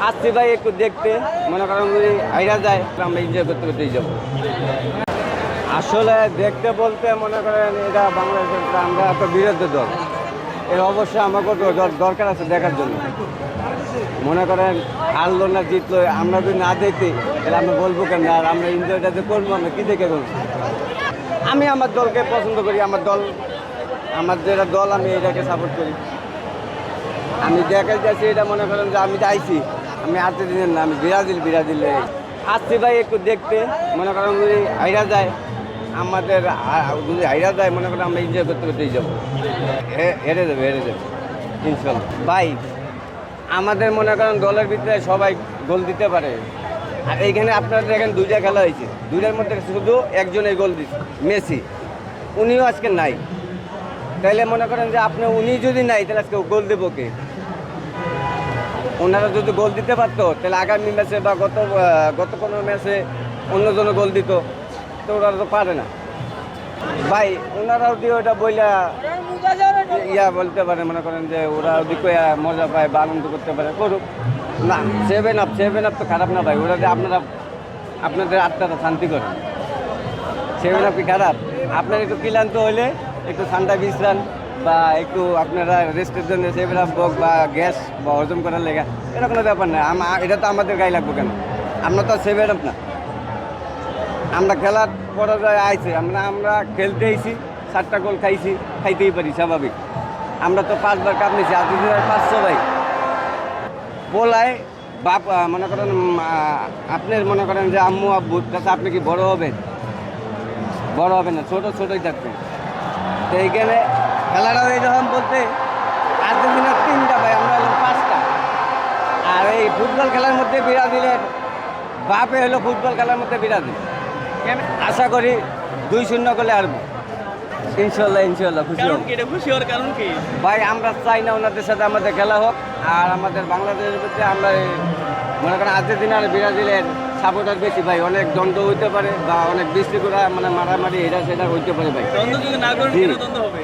আসছি ভাই একটু দেখতে, মনে করেন যদি আইরা যায় আমরা এনজয় করতে করতেই যাবো। আসলে দেখতে বলতে মনে করেন এটা বাংলাদেশের, আমরা তো বিরোধী দল, এর অবশ্যই আমাকে দরকার আছে দেখার জন্য। মনে করেন হারলো না জিতলো, আমরা যদি না দেখি তাহলে আমরা বলবো কেন? আর আমরা এনজয়টা যে করবো, আমরা কী দেখে করবো? আমি আমার দলকে পছন্দ করি, আমার দল, আমার যেটা দল আমি এটাকে সাপোর্ট করি। আমি দেখা যাচ্ছি এটা মনে করেন যে আমি চাইছি, আমি আর্জেন্টিনার না, আমি ব্রাজিল আসছি ভাই একটু দেখতে, মনে করেন যদি হাইরা যায় আমাদের, যদি হাইরা যায় মনে করেন আমরা এনজয় করতে করতেই যাবো। হেরে যাবে ইনশাল্লাহ। ভাই আমাদের মনে করেন দলের ভিতরে সবাই গোল দিতে পারে, আর এইখানে আপনারা দেখেন দুইটা খেলা হয়েছে, দুইটার মধ্যে শুধু একজনের গোল দিচ্ছে, মেসি। উনিও আজকে নাই, তাইলে মনে করেন যে আপনি উনি যদি নাই তাহলে আজকে গোল দেবো কে? ওনারা যদি গোল দিতে পারতো তাহলে আগামী ম্যাচে বা গত কোনো ম্যাচে অন্যজন গোল দিত, তো ওরা তো পারে না। ভাই ওনারাও দিয়ে ওটা বইলা বলতে পারে, মনে করেন যে ওরা ওদিকে মজা পায় বা আনন্দ করতে পারে, করুক না। 7 আপ তো খারাপ না ভাই, ওরা আপনারা আপনাদের আত্মাটা শান্তি করে। 7 আপ কি খারাপ? আপনার একটু ক্লান্ত হলে একটু ঠান্ডা বিশ্রাম বা একটু আপনারা রেস্টের জন্য 7 আপ হোক বা গ্যাস বা হজম করার লেগা, এটা কোনো ব্যাপার না। এটা তো আমাদের গায়ে লাগবো কেন? আমরা তো 7 আপ না, আমরা খেলার পরাজয় আইছে, আমরা খেলতে আইছি, 7টা গোল খাইতেই পারি, স্বাভাবিক। আমরা তো 5বার কাপ নিয়েছি, আর 500 ভাই বলায় বাপ, মনে করেন আপনি মনে করেন যে আম্মু আব্বু কাছে আপনি কি বড় হবেন? বড় হবে না, ছোটোই থাকবেন। তো এইখানে খেলাটা এইরকম বলতে আর্জেন্টিনার 3টা ভাই, আমরা হলাম 5টা। আর এই ফুটবল খেলার মধ্যে ব্রাজিলের বাপে হলো ফুটবল খেলার মধ্যে ব্রাজিল। আশা করি 2-0 করলে হারবো ইনশাল্লাহ। খুশি হওয়ার কারণ কি ভাই? আমরা চাই না ওনাদের সাথে আমাদের খেলা হোক, আর আমাদের বাংলাদেশের ভিতরে আমরা মনে করেন আর্জেন্টিনার ব্রাজিলের সাপোর্টার বেশি ভাই। অনেক দ্বন্দ্ব হইতে পারে বা অনেক বৃষ্টি করা, মানে মারামারি এটা সেটা হইতে পারে ভাই। দ্বন্দ্ব যদি না করেন দ্বন্দ্ব হবে।